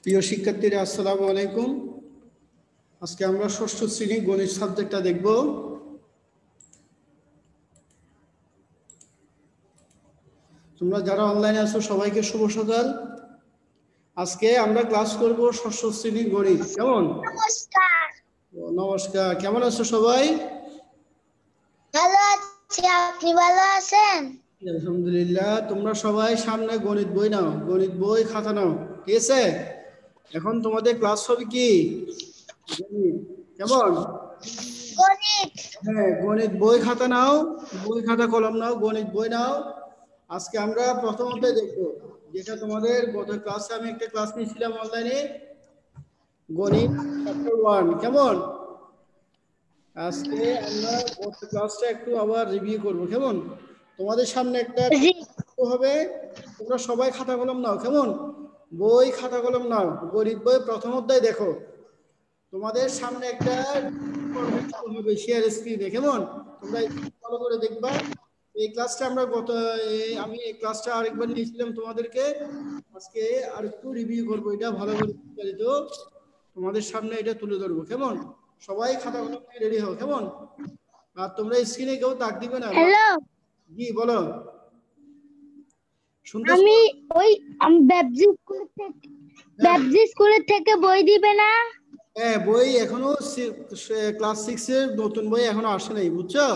প্রিয় শিক্ষার্থীরা আসসালামু আলাইকুম। আজকে আমরা ষষ্ঠ শ্রেণী গণিত সাবজেক্টটা দেখব। তোমরা যারা অনলাইনে আছো সবাইকে শুভ সকাল। আজকে আমরা ক্লাস করব ষষ্ঠ শ্রেণী গণিত। কেমন? নমস্কার। নমস্কার, কেমন আছো সবাই? ভালো আছি, আপনি ভালো আছেন? আলহামদুলিল্লাহ। তোমরা সবাই সামনে গণিত বই নাও, গণিত বই খাতা নাও, ঠিক আছে? এখন তোমাদের ক্লাস হবে কি? গণিত। কেমন? গণিত। হ্যাঁ, গণিত বই খাতা নাও, বই খাতা কলম নাও, গণিত বই নাও। আজকে আমরা প্রথমত দেখবো যেটা তোমাদের গত ক্লাসে আমি একটা ক্লাস নিয়েছিলাম অনলাইনে, গণিত চ্যাপ্টার 1। কেমন? আজকে আমরা গত ক্লাসটা একটু আবার রিভিউ করব। কেমন? তোমাদের সামনে একটা হবে, তোমরা সবাই খাতা কলম নাও। কেমন? বই খাতা কলম নাও, গণিত বই প্রথম অধ্যায় দেখো। তোমাদের সামনে একটা হবে শেয়ার স্ক্রিনে। কেমন? তোমরা ভালো করে দেখবা। এই ক্লাসটা আমরা আমি এই ক্লাসটা আরেকবার নিয়েছিলাম তোমাদেরকে। আজকে আর একটু রিভিউ করবো, এটা ভালো করে বিস্তারিত তোমাদের সামনে এটা তুলে ধরবো। কেমন? সবাই খাতা কলম নিয়ে রেডি হও। কেমন? আর তোমরা স্ক্রিনে কেউ তাক দিবে না। হ্যালো, জি বলো, শুনতেছো? আমি ব্যবজি স্কুলের থেকে বই দিবে না? হ্যাঁ, বই এখনো ক্লাস 6 এর নতুন বই এখনো আসে নাই, বুঝছো?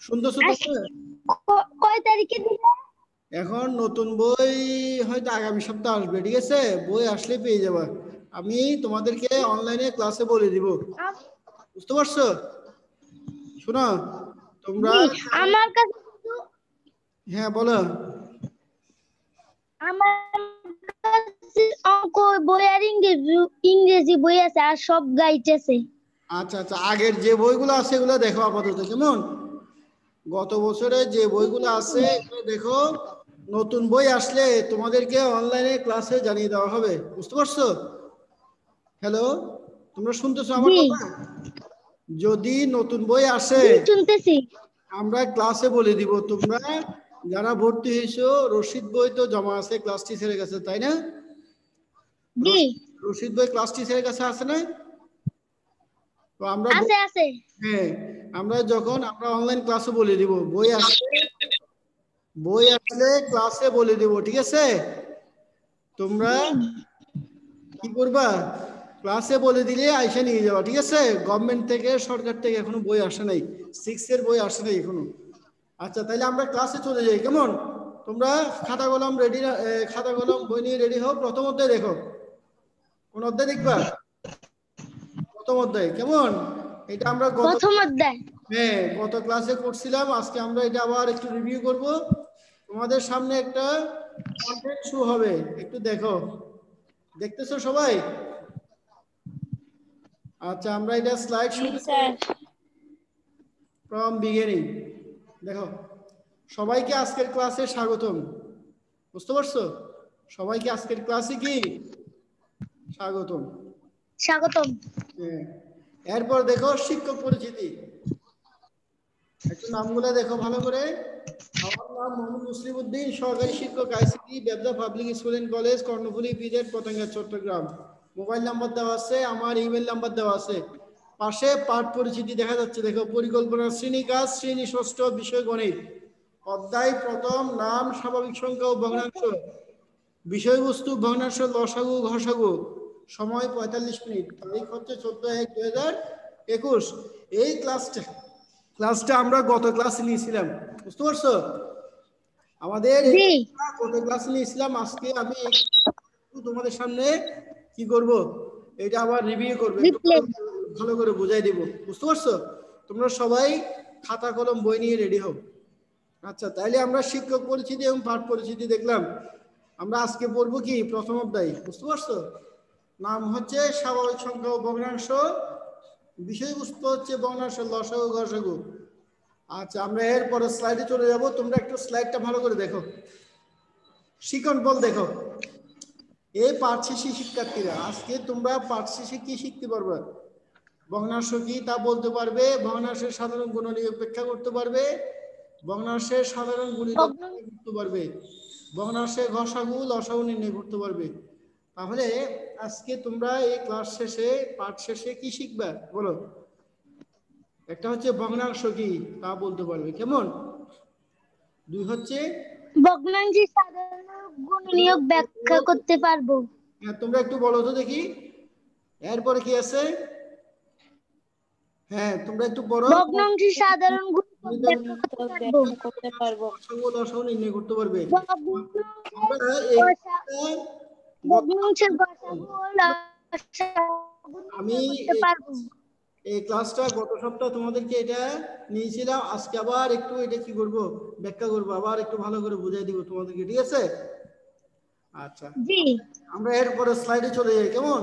শুনতেছো তোমরা? কয় তারিখে দিবে? এখন নতুন বই হয়তো আগামী সপ্তাহ আসবে, ঠিক আছে? বই আসলে পেয়ে যাবা। আমি তোমাদেরকে অনলাইনে ক্লাসে বলে দিব, বুঝতে পারছো? শোনো তোমরা। আমার কাছে হ্যাঁ বলো। আমার কাছে অঙ্ক বই আর ইংরেজি বই আছে, আর সব গাইড আছে। আচ্ছা আচ্ছা, আগের যে বইগুলো আছে এগুলো দেখো আপাতত। কেমন? গত বছরে যে বইগুলো আছে এগুলো দেখো। নতুন বই আসলে তোমাদেরকে অনলাইনে ক্লাসে জানিয়ে দেওয়া হবে, বুঝতে পারছো? হ্যালো, তোমরা শুনতেছো আমার জি কথা? যদি নতুন বই আসে জি, শুনতেছি। আমরা ক্লাসে বলে দিব। তোমরা যারা ভর্তি হয়েছো রশিদ বই তো জমা আছে ক্লাস টিচারের কাছে, তাই না? জি, রশিদ বই ক্লাস টিচারের কাছে আছে না? তো আমরা আছে আছে। হ্যাঁ, আমরা যখন আমরা অনলাইন ক্লাসে বলে দিব, বই আসলে ক্লাসে বলে দিব, ঠিক আছে? তোমরা কি করবা? ক্লাসে বলে দিলে আইসা নিয়ে যাওয়া, ঠিক আছে? গভর্নমেন্ট থেকে সরকার থেকে এখনো বই আসে নাই, 6 এর বই আসে নাই এখনো। আচ্ছা, তাহলে আমরা ক্লাসে চলে যাই। কেমন? তোমরা খাতা কলম রেডি, খাতা কলম বই নিয়ে রেডি হও। প্রথম অধ্যায় দেখো। কোন অধ্যায় দেখবা? প্রথম অধ্যায়। কেমন? এটা আমরা প্রথম অধ্যায়। হ্যাঁ, গত ক্লাসে করছিলাম। আজকে আমরা এটা আবার একটু রিভিউ করব। তোমাদের সামনে একটা কন্টেন্ট শো হবে, একটু দেখো। দেখতেছো সবাই? আচ্ছা, আমরা এটা স্লাইড শো ফ্রম বিগিনিং। দেখো, সবাইকে আজকের ক্লাসে স্বাগতম, বুঝতে পারছো? সবাইকে আজকের ক্লাসে কি স্বাগতম। স্বাগতম। হ্যাঁ, এরপর দেখো শিক্ষক পরিচিতি। একটু নামগুলো দেখো ভালো করে। আমার নাম মোহাম্মদ মুসলিম উদ্দিন, সহকারী শিক্ষক ICT BEPZA public school and college, Karnaphuli EPZ, Patenga, Chattogram. Mobile number দেওয়া আছে, আমার ইমেল নাম্বার দেওয়া আছে। পাশে পাঠ পরিচিতি দেখা যাচ্ছে, দেখো। পরিকল্পনা শ্রেণী কাজ, শ্রেণী ষষ্ঠ, বিষয় গণিত। অধ্যায় প্রথম, নাম, স্বাভাবিক সংখ্যা ও ভগ্নাংশ। বিষয়বস্তু ভগ্নাংশ, লসাগু, ঘসাগু। সময় 45 মিনিট। তারিখ হচ্ছে 14/1/2021। এই ক্লাসটা আমরা গত ক্লাসে নিয়েছিলাম, বুঝতে পারছো? আমাদের জি, গত ক্লাসে নিয়েছিলাম। আজকে আমি তোমাদের সামনে কি করব, এটা আবার রিভিউ করবো, একটু রিপ্লে। ভালো করে বুঝাই দিব, বুঝতে পারছো? তোমরা সবাই খাতা কলম বই নিয়ে রেডি হও। আচ্ছা, তাইলে আমরা শিক্ষক পরিচিতি এবং পাঠ পরিচিতি দেখলাম। আমরা আজকে পড়বো কি প্রথম অধ্যায়, বুঝতে পারছো? নাম হচ্ছে স্বাভাবিক সংখ্যা ও ভগ্নাংশ। বিষয়বস্তু হচ্ছে ভগ্নাংশ, লসাগু, গসাগু। আচ্ছা, আমরা এরপরে স্লাইডে চলে যাব। তোমরা একটু স্লাইডটা ভালো করে দেখো। শিখন বল দেখো। এই পাঠ শেষে শিক্ষার্থীরা আজকে তোমরা পাঠ শেষে কি শিখতে পারবে? ভগ্নাংশ কি তা বলতে পারবে, ভগ্নাংশের সাধারণ গুণনী উপেক্ষা করতে পারবে, ভগ্নাংশের সাধারণ গুণিতক করতে পারবে, ভগ্নাংশের ঘসাগু লসাগু নির্ণয় করতে পারবে। তাহলে আজকে তোমরা এই ক্লাস শেষে পাঠ শেষে কি শিখবা বলো? একটা হচ্ছে ভগ্নাংশ কি তা বলতে পারবে, কেমন? দুই হচ্ছে ভগ্নাংশে সাধারণ গুণনীয়ক ব্যাখ্যা করতে পারবো। হ্যাঁ, তোমরা একটু বলো তো দেখি এরপরে কি আছে। হ্যাঁ, তোমরা একটু পড়ো। ভগ্নাংশে সাধারণ গুণনীয়ক ব্যাখ্যা করতে পারবো। লসাগু নির্ণয় করতে পারবে। আমরা ভগ্নাংশের গসাগু ও লসাগু আমি নির্ণয় করতে পারবো। এই ক্লাসটা গত সপ্তাহ তোমাদেরকে এটা নিয়েছিলাম, আজকে আবার একটু এটা কি করব, ব্যাখ্যা করব, আবার একটু ভালো করে বুঝাই দিব তোমাদেরকে, ঠিক আছে? আচ্ছা, জি আমরা এরপরে স্লাইডে চলে যাই, কেমন?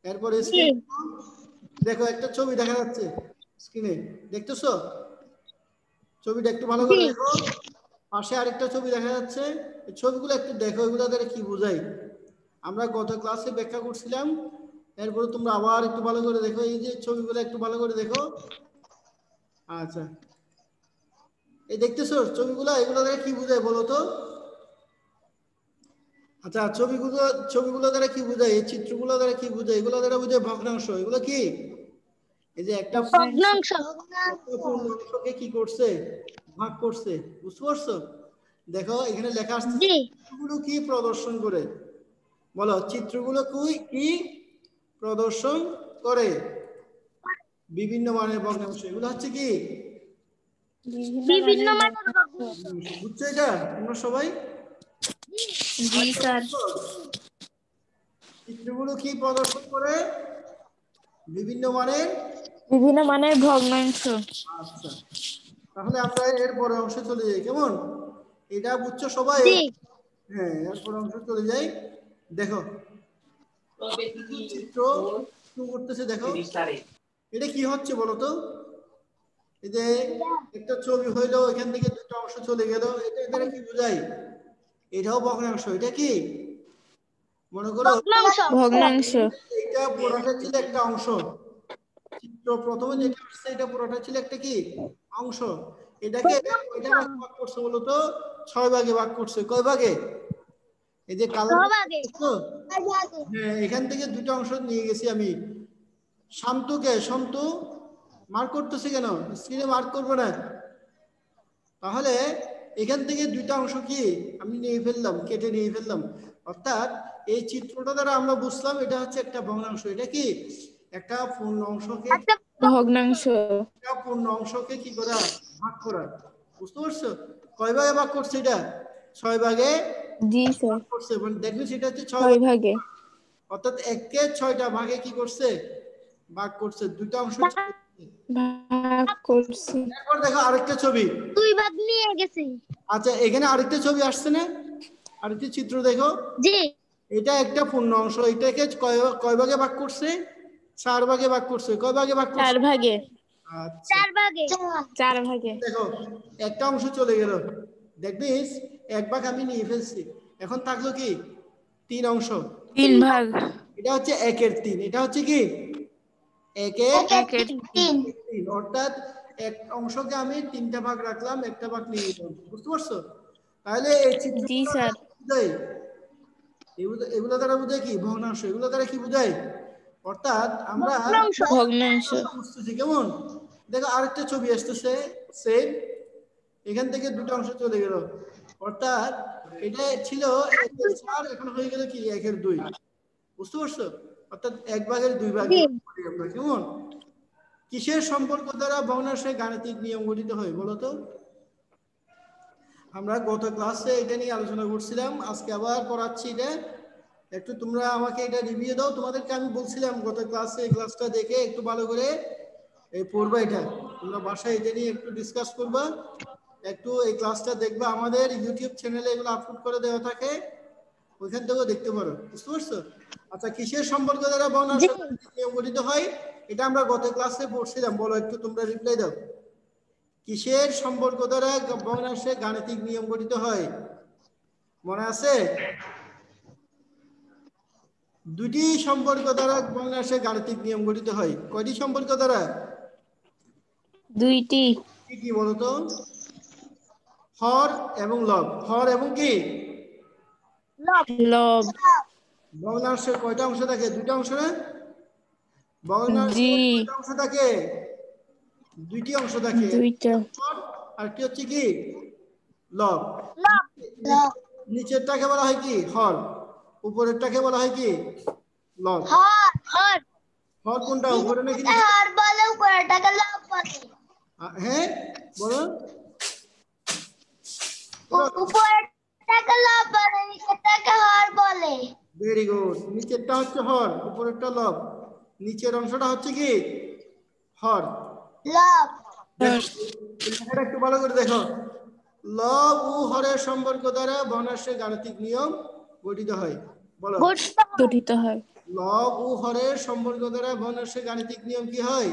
এরপরে দেখো একটা ছবি দেখা যাচ্ছে স্ক্রিনে, দেখতেছো? ছবিটা একটু ভালো করে দেখো। পাশে আরেকটা ছবি দেখা যাচ্ছে, এই ছবিগুলো একটু দেখো, এগুলো দ্বারা কি বোঝায় আমরা গত ক্লাসে ব্যাখ্যা করছিলাম। এরপরে তোমরা আবার একটু ভালো করে দেখো, এই যে ছবিগুলো একটু ভালো করে দেখো। আচ্ছা, এই দেখতেছো ছবিগুলো, এগুলো দ্বারা কি বোঝায় বলো তো? আচ্ছা, ছবিগুলো দ্বারা কি বোঝায়, এই চিত্রগুলো দ্বারা কি বোঝায়? এগুলো দ্বারা বোঝায় ভগ্নাংশ। এগুলো কি? এই যে একটা ভগ্নাংশ পূর্ণাংশকে কি করছে, ভাগ করছে, বুঝতে পারছো? দেখো এখানে লেখা আসছে জি চিত্রগুলো কি প্রদর্শন করে, বলো চিত্রগুলো কি প্রদর্শন করে? বিভিন্ন মানের ভগ্নাংশ, এগুলো হচ্ছে কি বিভিন্ন মানের ভগ্নাংশ। বুঝছো এটা তোমরা সবাই? জি স্যার। চিত্রগুলো কি প্রদর্শন করে? বিভিন্ন মানের ভগ্নাংশ। আচ্ছা, তাহলে আমরা এর পরের অংশে চলে যাই, কেমন? এটা বুঝছো সবাই? জি হ্যাঁ, এর পরের অংশে চলে যাই। দেখো চিত্র শুরু করতেছে, দেখো এটা কি হচ্ছে বলো তো? এই যে একটা ছবি হইলো, এখান থেকে দুটো অংশ চলে গেল, এটা দ্বারা কি বোঝায়? এটাও ভগ্নাংশ। এটা কি মনে করো ভগ্নাংশ। এটা পুরোটা ছিল একটা অংশ, চিত্র প্রথমে যেটা আসছে এটা পুরোটা ছিল একটা কি অংশ। এটাকে এটা ভাগ করছে বলতো 6 ভাগে ভাগ করছে। কয় ভাগে? এই যে কালো, হ্যাঁ, এখান থেকে দুটো অংশ নিয়ে গেছি আমি। শান্তু মার্ক করতেছে কেন? স্ক্রিনে মার্ক করবে না। তাহলে এখান থেকে দুইটা অংশ কি আমি নিয়ে ফেললাম, কেটে নিয়ে ফেললাম। অর্থাৎ এই চিত্রটা দ্বারা আমরা বুঝলাম এটা হচ্ছে একটা ভগ্নাংশ। এটা কি একটা পূর্ণ অংশকে কি করা, ভাগ করা। বুঝতে পারছো? কয় ভাগে ভাগ করছে এটা? 6 ভাগে জি স্যার। করছে। মানে দেখবেন সেটা হচ্ছে 6 ভাগে, অর্থাৎ একে 6টা ভাগে কি করছে, ভাগ করছে। দুইটা অংশ ভাগ করছি। এরপর দেখো আরেকটা ছবি, দুই ভাগ নিয়ে গেছে। আচ্ছা এখানে আরেকটা ছবি আসছে না, আরেকটা চিত্র দেখো। জি এটা একটা পূর্ণ অংশ, এটাকে কয় ভাগে ভাগ করছে? 4 ভাগে ভাগ করছে। কয় ভাগে ভাগ করছে? 4 ভাগে। আচ্ছা 4 ভাগে। দেখো একটা অংশ চলে গেল, দেখবিস এক ভাগ আমি নিয়ে ফেলছি, এখন থাকলো কি 3 অংশ। 3 ভাগ। এটা হচ্ছে 1/3। এটা হচ্ছে কি 1/3, অর্থাৎ এক অংশকে আমি 3টা ভাগ রাখলাম, একটা ভাগ নিয়ে নিলাম। বুঝতে পারছো? তাহলে এই চিত্র জি স্যার। এগুলো দ্বারা বোঝায় কি ভগ্নাংশ। এগুলো দ্বারা কি বোঝায়? অর্থাৎ আমরা ভগ্নাংশ। বুঝতেছি, কেমন? দেখো আরেকটা ছবি আসতেছে সেম, এখান থেকে দুটো অংশ চলে গেল, অর্থাৎ এটা ছিল 1/4, এখন হয়ে গেল কি 1/2। বুঝতে পারছো? অর্থাৎ 1 ভাগের 2 ভাগ আমরা, কেমন? কিসের সম্পর্ক দ্বারা ভগ্নাংশের গাণিতিক নিয়ম গঠিত হয় বলো তো? আমরা গত ক্লাসে এটা নিয়ে আলোচনা করছিলাম, আজকে আবার পড়াচ্ছি এটা। একটু তোমরা আমাকে এটা রিভিউ দাও। তোমাদেরকে আমি বলছিলাম গত ক্লাসে, এই ক্লাসটা দেখে একটু ভালো করে এই পড়বা। এটা তোমরা বাসায় এটা নিয়ে একটু ডিসকাস করবা, একটু এই ক্লাসটা দেখবা। আমাদের ইউটিউব চ্যানেলে এগুলো আপলোড করে দেওয়া থাকে, ওইখান থেকেও দেখতে পারো। বুঝতে পারছো? আচ্ছা, কিসের সম্পর্ক দ্বারা ভগ্নাংশের নিয়ম গঠিত হয়? এটা আমরা গত ক্লাসে পড়ছিলাম, বলো একটু তোমরা রিপ্লাই দাও। কিসের সম্পর্ক দ্বারা ভগ্নাংশের গাণিতিক নিয়ম গঠিত হয়? মনে আছে? দুটি সম্পর্ক দ্বারা ভগ্নাংশের গাণিতিক নিয়ম গঠিত হয়। কয়টি সম্পর্ক দ্বারা? দুইটি। কি কি বলতো? হর এবং লব। হর এবং কি লব। ভগ্নাংশের কয়টা অংশ থাকে? দুইটা অংশ না? ভগ্নাংশের জি কয়টা অংশ থাকে? দুইটি অংশ থাকে, দুইটা আর কি হচ্ছে কি লব। লব নিচেরটাকে বলা হয় কি হর, উপরেরটাকে বলা হয় কি লব। হর হর হর কোনটা, উপরে নাকি নিচে? হর বলে উপরেরটাকে লব বলে। হ্যাঁ বলো। উপরেরটাকে লব বলে, নিচেরটাকে হর বলে। Very good. নিচেরটা হচ্ছে হর, উপরেরটা লব। নিচের অংশটা হচ্ছে কি হর। লব লেখাটা একটু ভালো করে দেখো। লব ও হরের সম্পর্ক দ্বারা বর্ণাশ্রের গাণিতিক নিয়ম গঠিত হয়। বলো। গঠিত হয়। লব ও হরের সম্পর্ক দ্বারা বর্ণাশ্রের গাণিতিক নিয়ম কি হয়?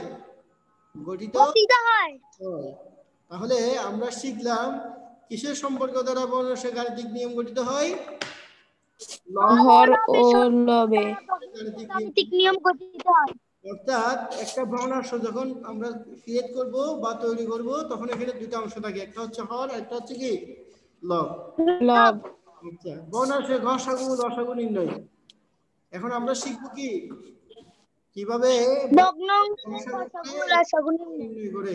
গঠিত হয়। হয়। তাহলে আমরা শিখলাম কিসের সম্পর্ক দ্বারা বর্ণাশ্রের গাণিতিক নিয়ম গঠিত হয়? হর ও লবে গাণিতিক নিয়ম গঠিত হয়। অর্থাৎ একটা ভগ্নাংশ যখন আমরা ক্রিয়েট করব বা তৈরি করব তখন এখানে দুটো অংশ থাকে, একটা হচ্ছে হর, একটা হচ্ছে কি লব। লব আচ্ছা, ভগ্নাংশের গসাগু লসাগু নির্ণয়। এখন আমরা শিখব কি কিভাবে ভগ্নাংশের গসাগু লসাগু নির্ণয় করে।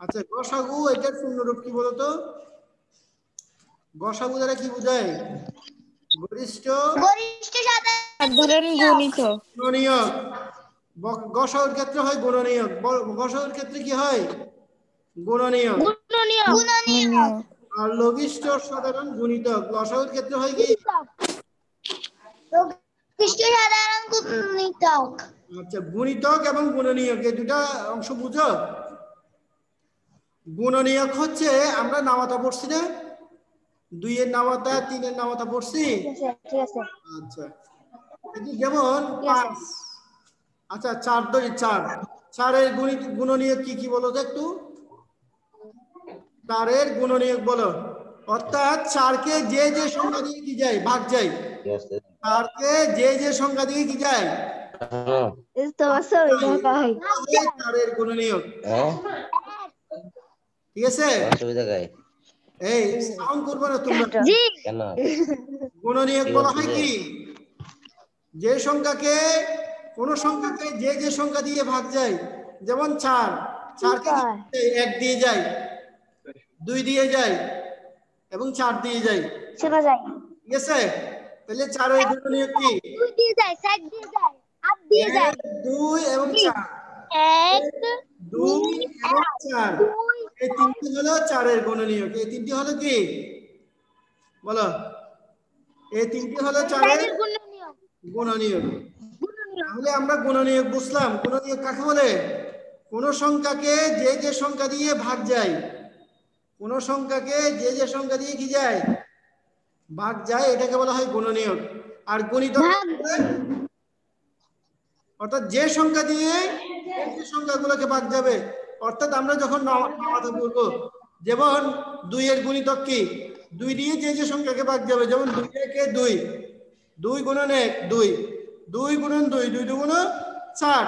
আচ্ছা, গসাগু এটার পূর্ণরূপ কি বলতো? গসাগু দ্বারা কি বোঝায়? গরিষ্ঠ সাধারণ গণিত। গুণনীয়ক। গসাগুর ক্ষেত্রে হয় গুণনীয়ক, গসাগুর ক্ষেত্রে কি হয়? গুণনীয়ক। আর লঘিষ্ঠ সাধারণ গুণিতক, লসাগুর ক্ষেত্রে হয় কি? আচ্ছা, গুণিতক এবং গুণনীয়ক এই দুটা অংশ বুঝো। গুণনীয়ক হচ্ছে আমরা নামাতা পড়ছি না, 2 এর নামাতা 3 এর নামাতা পড়ছি। আচ্ছা, যেমন 5। আচ্ছা, 4 ধরি, 4 এর গুণনীয়ক কি কি বলো তো একটু? 4 এর গুণনীয়ক বলো। অর্থাৎ 4 কে যে যে সংখ্যা দিয়ে কি যায় ভাগ যায়, 4 কে যে যে সংখ্যা দিয়ে কি যায় 4 এর গুণনীয়ক। ঠিক আছে, এই সাউন্ড করবে না তোমরা। গুণনীয়ক বলা হয় কি? যে সংখ্যাকে, কোন সংখ্যাকে যে যে সংখ্যা দিয়ে ভাগ যায়, যেমন 4 কে 1 দিয়ে যায়, 2 দিয়ে যায় এবং 4 দিয়ে যায়। শোনা যায়। ঠিক আছে, তাহলে 4 এর গুণনীয়ক কি? 2 দিয়ে যায়, 7 দিয়ে যায়, 8 দিয়ে যায়। 2 এবং 4, 1 2 এবং 4, এই তিনটি হলো 4 এর গুণনীয়ক। এই তিনটি হলো কি বলো? এই তিনটি হলো 4 এর গুণনীয়ক। তাহলে আমরা গুণনীয়ক বুঝলাম। গুণনীয়ক কাকে বলে? কোন সংখ্যাকে যে যে সংখ্যা দিয়ে ভাগ যায়, কোন সংখ্যাকে যে যে সংখ্যা দিয়ে কি যায় ভাগ যায়, এটাকে বলা হয় গুণনীয়ক। আর গুণিতক অর্থাৎ যে সংখ্যা দিয়ে যে সংখ্যাগুলোকে ভাগ যাবে। অর্থাৎ আমরা যখন নামাতে পড়বো, যেমন 2 এর গুণিতক কি? 2 দিয়ে যে যে সংখ্যাকে ভাগ যাবে, যেমন 2 একে 2, 2 গুণন 1 2, 2 গুণন 2, 2 2 গুণ 4।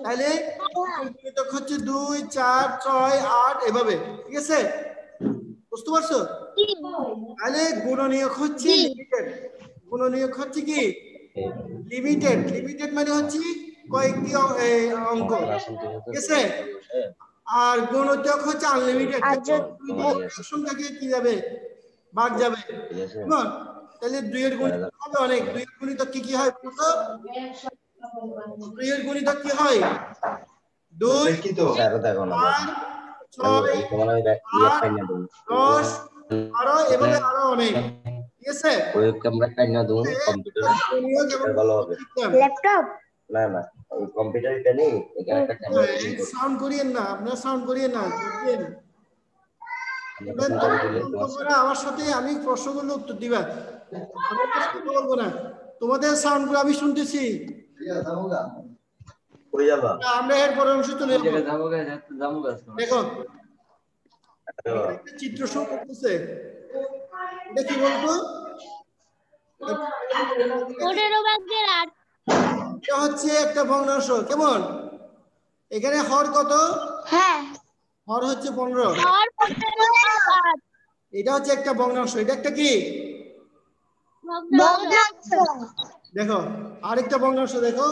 তাহলে গুণিতক হচ্ছে 2 4 6 8 এভাবে। ঠিক আছে, বুঝতে পারছো? তাহলে গুণনীয়ক হচ্ছে লিমিটেড। গুণনীয়ক হচ্ছে কি লিমিটেড। লিমিটেড মানে হচ্ছে কয়েকটি অঙ্ক। ঠিক আছে, আর গুণিতক হচ্ছে আনলিমিটেড, সংখ্যাকে কি যাবে ভাগ যাবে। তাহলে 2 এর গুণিতক হবে অনেক। 2 এর গুণিতক কি কি হয়? 2 এর গুণিতক কি হয়? 2 4 6 8 10 12 এভাবে আরো অনেক। ঠিক আছে, ল্যাপটপ সাউন্ড করিয়েন না, আপনার সাউন্ড করিয়েন না। আমার সাথে আমি প্রশ্ন করলে উত্তর দিবা, আমি কথা বলবো না। তোমাদের সাউন্ড গুলো আমি শুনতেছি। আমরা এর পরের অংশ চলে যাবো। দেখো, একটা চিত্র শো করতেছে, এটা কি বলতো? এটা হচ্ছে একটা ভগ্নাংশ। কেমন? এখানে হর কত? হ্যাঁ, হর হচ্ছে 15। এটা হচ্ছে একটা ভগ্নাংশ। এটা একটা কি ভগ্নাংশ। দেখো আরেকটা ভগ্নাংশ দেখো,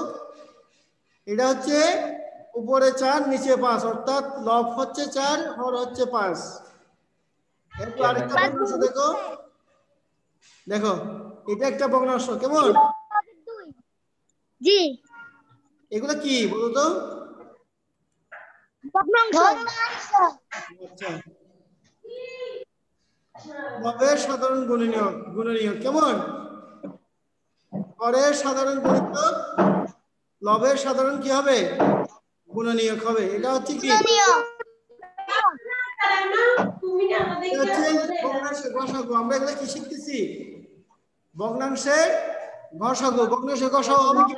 এটা হচ্ছে উপরে 4 নিচে 5, অর্থাৎ লব হচ্ছে 4 হর হচ্ছে 5। এরপর আরেকটা ভগ্নাংশ দেখো, দেখো এটা একটা ভগ্নাংশ কেমন? জি এগুলো কি বলো তো? ভগ্নাংশ। আচ্ছা, লবের সাধারণ গুণনীয়ক কেমন? হরের সাধারণ গুণিতক লবের সাধারণ কি হবে? গুণনীয়ক হবে। এটা হচ্ছে কি? ভগ্নাংশের গসাগু। আমরা এগুলো কি শিখতেছি? ভগ্নাংশের গসাগু। ভগ্নাংশের গসাগু হবে কি?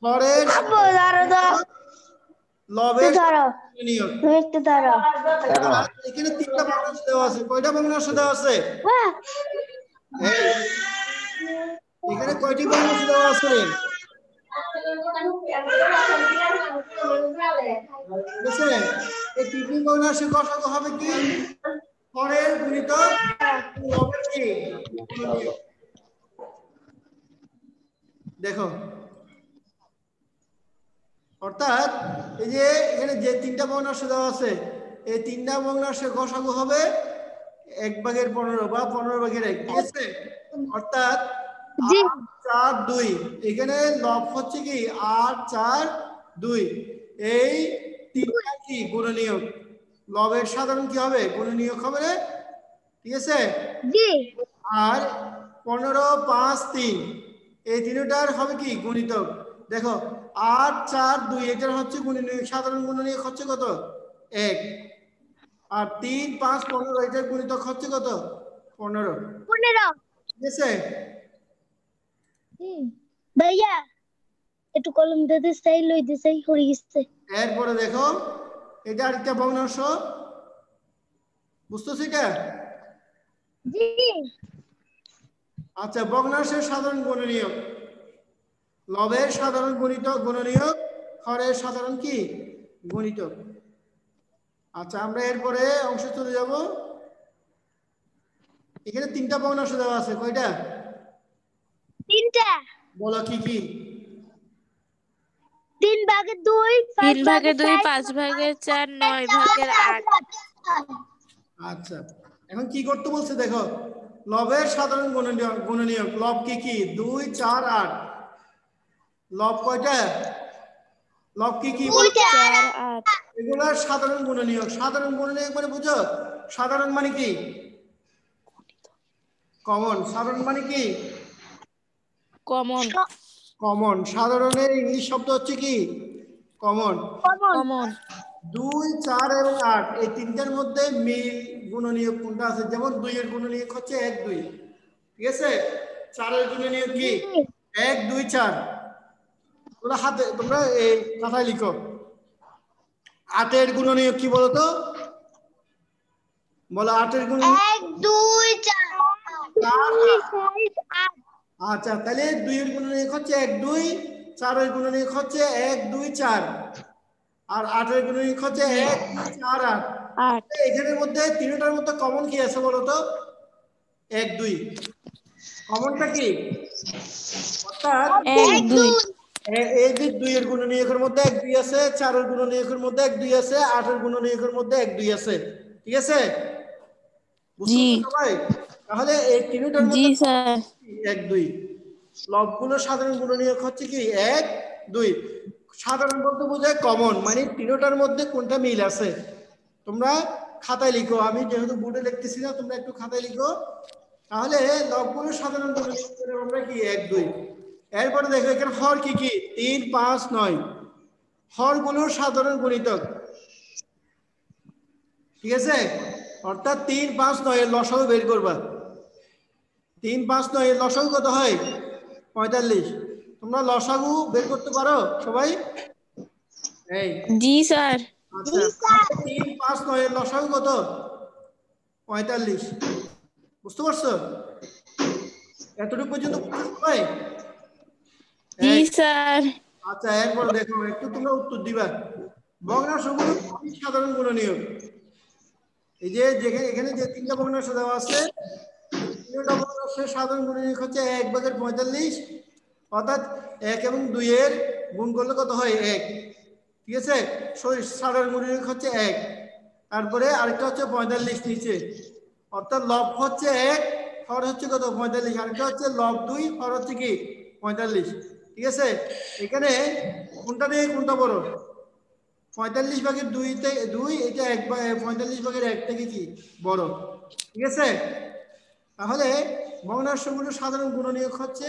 হরের লবের গুণনীয়ক। এখানে 3টা ভগ্নাংশ দেওয়া আছে। কয়টা ভগ্নাংশ দেওয়া আছে? এখানে কয়টি ভগ্নাংশ দেওয়া আছে? এই 3টি ভগ্নাংশের গসাগু হবে কি? হরের গুণিতক লবের কি? গুণনীয়ক। দেখো অর্থাৎ এই যে এখানে যে 3টা ভগ্নাংশ দেওয়া আছে, এই 3টা ভগ্নাংশের গসাগু হবে 1/15 বা 15/1, ঠিক আছে? অর্থাৎ 8, 4, 2। এখানে লব হচ্ছে কি 8, 4, 2। এই 3টা কি গুণনীয়ক। লবের সাধারণ কি হবে? গুণনীয়ক হবে, ঠিক আছে? জি। আর 15, 5, 3 এই তিনটার হবে কি গুণিতক। দেখো 8, 4, 2 এটার হচ্ছে গুণনীয়ক, সাধারণ গুণনীয়ক হচ্ছে কত? 1। আর 3, 5, 15 এটার গুণিতক হচ্ছে কত? 15। ঠিক আছে? ভাইয়া একটু কলম দিতে চাই, লইতে চাই, হয়ে গেছে। এরপরে দেখো এটা আরেকটা ভগ্নাংশ, বুঝতেছো এটা? জি। আচ্ছা, ভগ্নাংশের সাধারণ গুণনীয়ক। লবের সাধারণ গুণনীয়ক, হরের সাধারণ কি গুণিতক। আচ্ছা, আমরা এরপরে অংশ চলে যাব। এখানে 3টা ভগ্নাংশ দেওয়া আছে। কয়টা? 3টা। বলো কি কি? 3/2, 3/2, 5/4, 9/8। আচ্ছা, এখন কি করতে বলছে দেখো, লবের সাধারণ গুণনীয়ক। লব কি কি? 2, 4, 8। লব কয়টা? লব কি কি? 4, 8। এগুলোর সাধারণ গুণনীয়ক। সাধারণ গুণনীয়ক মানে বুঝো? সাধারণ মানে কি? কমন। সাধারণ মানে কি? কমন। কমন। সাধারণের ইংলিশ শব্দ হচ্ছে কি? কমন। কমন। 2, 4 এবং 8 এই তিনটার মধ্যে মিল গুণনীয়ক কোনটা আছে? যেমন 2 এর গুণনীয়ক হচ্ছে 1, 2, ঠিক আছে? 4 এর গুণনীয়ক কি? 1, 2, 4। তোমরা হাতে তোমরা এই কথায় লিখো। 8 এর গুণনীয়ক কি বলো তো? বলো 8 এর গুণনীয়ক 1, 2, 4। আচ্ছা, তাহলে 2 এর গুণনীয়ক হচ্ছে 1, 2, 4 এর গুণনীয়ক হচ্ছে 1, 2, 4, আর 8 এর গুণনীয়ক হচ্ছে 1, 2, 4, 8। এখানের মধ্যে তিনটার মধ্যে কমন কি আছে বলো তো? 1, 2। কমনটা কি? অর্থাৎ 1, 2। এই যে 2 এর গুণনীয়কের মধ্যে 1, 2 আছে, 4 এর গুণনীয়কের মধ্যে 1, 2 আছে, 8 এর গুণনীয়কের মধ্যে 1, 2 আছে, ঠিক আছে? বুঝছো সবাই? তাহলে এই তিনটার মধ্যে 1, 2 লবগুলোর সাধারণ গুণনীয়ক হচ্ছে কি 1, 2। সাধারণ বলতে বোঝায় কমন, মানে তিনটার মধ্যে কোনটা মিল আছে। তোমরা খাতায় লিখো, আমি যেহেতু বোর্ডে লিখতেছি না, তোমরা একটু খাতায় লিখো। তাহলে লবগুলোর সাধারণ গুণনীয়ক আমরা কি 1, 2। এরপরে দেখো এখানে হর কি কি? 3, 5, 9 হরগুলোর সাধারণ গুণিতক, ঠিক আছে? অর্থাৎ 3, 5, 9 এর লসাগু বের করবা। 3, 5, 9 এর লসাগু কত হয়? 45। তোমরা লসাগু বের করতে পারো সবাই? এই জি স্যার। আচ্ছা, 3, 5, 9 এর লসাগু কত? 45। বুঝতে পারছো? এতটুকু পর্যন্ত বুঝছো সবাই? জি স্যার। আচ্ছা, এরপর দেখো একটু তোমরা উত্তর দিবা। ভগ্নাংশগুলো সাধারণ গুণনীয়ক। এই যে এখানে যে 3টা ভগ্নাংশ দেওয়া আছে, তিনটা ভগ্নাংশের সাধারণ গুণনীয়ক হচ্ছে 1/45, অর্থাৎ 1 এবং 2 এর গুণ করলে কত হয় 1, ঠিক আছে। সাধারণ গুণনীয়ক হচ্ছে 1। তারপরে আরেকটা হচ্ছে 45 নিচে, অর্থাৎ লব হচ্ছে 1, হর হচ্ছে কত 45, আরেকটা হচ্ছে লব 2, হর হচ্ছে কি 45, ঠিক আছে। এখানে কোনটা দিয়ে কোনটা বড়? 45/2 তে 2, এটা 45/1 থেকে কি বড়, ঠিক আছে। তাহলে ভগ্নাংশগুলোর সাধারণ গুণনীয়ক হচ্ছে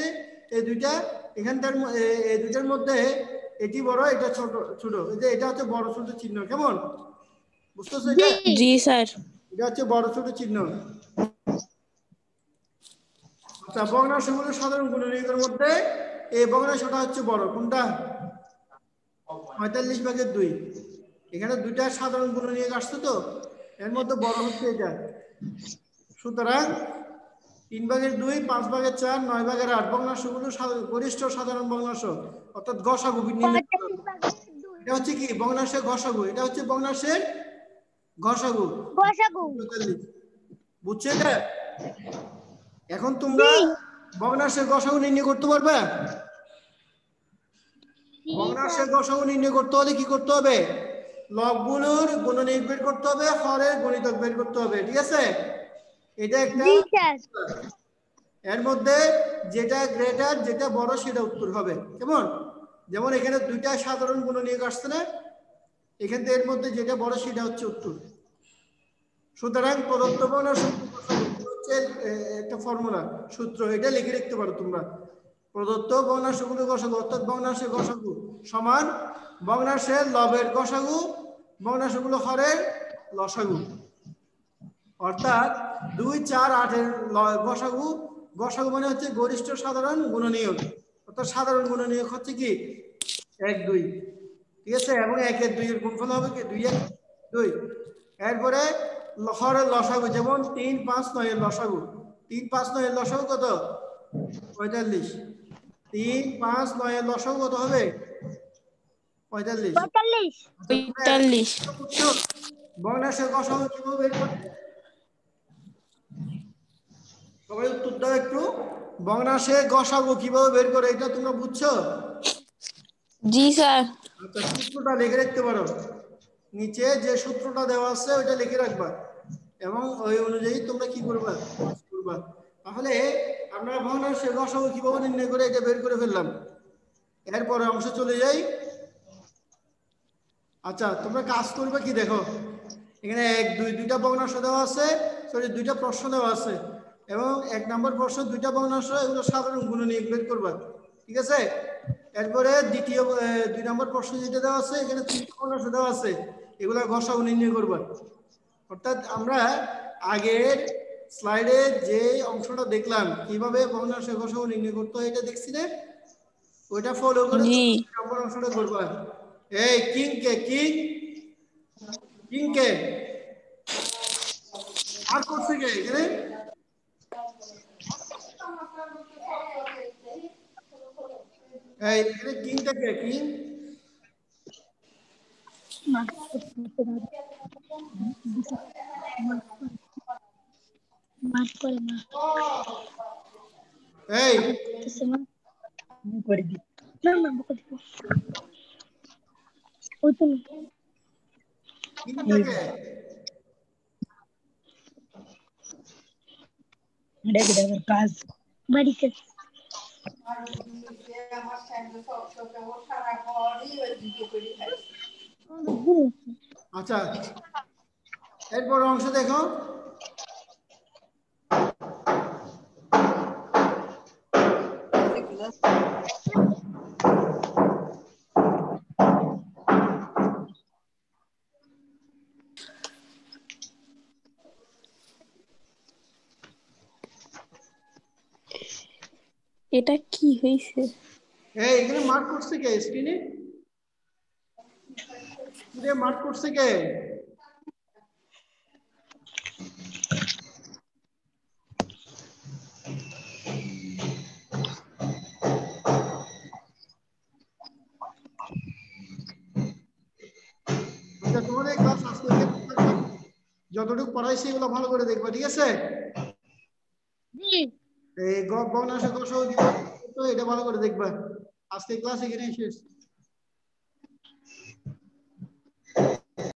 এই দুইটা, এখানটার এই দুইটার মধ্যে এটি বড়, এটা ছোট ছোট, এটা হচ্ছে বড় ছোট চিহ্ন, কেমন বুঝতেছো? এটা জি স্যার। এটা হচ্ছে বড় ছোট চিহ্ন। আচ্ছা, ভগ্নাংশগুলোর সাধারণ গুণনীয়কের মধ্যে এই ভগ্নাংশটা হচ্ছে বড়, কোনটা? 45/2। এখানে দুইটা সাধারণ গুণনীয়ক আসছে, তো এর মধ্যে বড় হচ্ছে এটা। সুতরাং 3/2, 5/4, 9/8 ভগ্নাংশগুলো গরিষ্ঠ সাধারণ ভগ্নাংশ, অর্থাৎ গসাগু নির্ণয় করতে হবে। এটা হচ্ছে কি ভগ্নাংশের গসাগু, এটা হচ্ছে ভগ্নাংশের গসাগু। বুঝছো এটা? এখন তোমরা ভগ্নাংশের গসাগু নির্ণয় করতে পারবে? ভগ্নাংশের গসাগু নির্ণয় করতে হলে কি করতে হবে? লবগুলোর গুণনীয়ক বের করতে হবে, হরের গণিতক বের করতে হবে, ঠিক আছে। এটা একটা, এর মধ্যে যেটা গ্রেটার, যেটা বড়, সেটা উত্তর হবে, কেমন? যেমন এখানে দুইটা সাধারণ গুণনীয়ক আসছে না, এখান থেকে এর মধ্যে যেটা বড় সেটা হচ্ছে উত্তর। সুতরাং প্রদত্ত ভগ্নাংশ হচ্ছে একটা ফর্মুলা, সূত্র, এটা লিখে রাখতে পারো তোমরা। প্রদত্ত ভগ্নাংশগুলো গসাগু, অর্থাৎ ভগ্নাংশের গসাগু সমান ভগ্নাংশের লবের গসাগু, ভগ্নাংশগুলো হরের লসাগু, অর্থাৎ 2, 4, 8 এর গসাগু। গসাগু মানে হচ্ছে গরিষ্ঠ সাধারণ গুণনীয়ক, অর্থাৎ সাধারণ গুণনীয়ক হচ্ছে কি 1, 2, ঠিক আছে। এবং 1 এর 2 এর গুণফল হবে কি 2 এর 2। এরপরে হরের লসাগু, যেমন 3, 5, 9 এর লসাগু। 3, 5, 9 এর লসাগু কত? 45। 3, 5, 9 এর লসাগু কত হবে? 45। ভগ্নাংশের গসাগু কিভাবে বের করবে? সবাই উত্তর দাও একটু। ভগ্নাংশের গসাগু কিভাবে বের করে, এটা তোমরা বুঝছো? জি স্যার। আচ্ছা, সূত্রটা লিখে রাখতে পারো, নিচে যে সূত্রটা দেওয়া আছে ওইটা লিখে রাখবা, এবং ওই অনুযায়ী তোমরা কি করবা, কাজ করবা। তাহলে আমরা ভগ্নাংশের গসাগু কিভাবে নির্ণয় করে এটা বের করে ফেললাম। এরপরে অংশ চলে যাই। আচ্ছা, তোমরা কাজ করবে কি দেখো, এখানে 1, 2 দুইটা ভগ্নাংশ দেওয়া আছে, সরি দুইটা প্রশ্ন দেওয়া আছে, এবং 1 নম্বর প্রশ্ন দুইটা ভগ্নাংশ, এগুলো সাধারণ গুণনীয়ক বের করবা, ঠিক আছে। এরপরে দ্বিতীয় 2 নম্বর প্রশ্ন যেটা দেওয়া আছে, এখানে 3টা ভগ্নাংশ দেওয়া আছে, এগুলা গসাগু নির্ণয় করবা। অর্থাৎ আমরা আগের স্লাইডে যে অংশটা দেখলাম কিভাবে ভগ্নাংশের গসাগু নির্ণয় করতে হয়, এটা দেখছি না, ওইটা ফলো করে 2 নম্বর অংশটা করবা। এই কিং কে আর করছে কে এখানে? এই এখানে কিংটা কে? কিং এই কিংটা কে? কাজ বাড়িতে আচ্ছা, এরপর অংশ দেখো। এটা কি হয়েছে? এই এখানে মার্ক করছে কে স্ক্রিনে? মার্ক করছে কে? আচ্ছা, তোমাদের ক্লাস আজকে যতটুকু পড়াইছি এগুলো ভালো করে দেখবা, ঠিক আছে। এই ভগ্নাংশ গসাগু কিভাবে করতে হয় এটা ভালো করে দেখবা। আজকে ক্লাস এখানেই শেষ।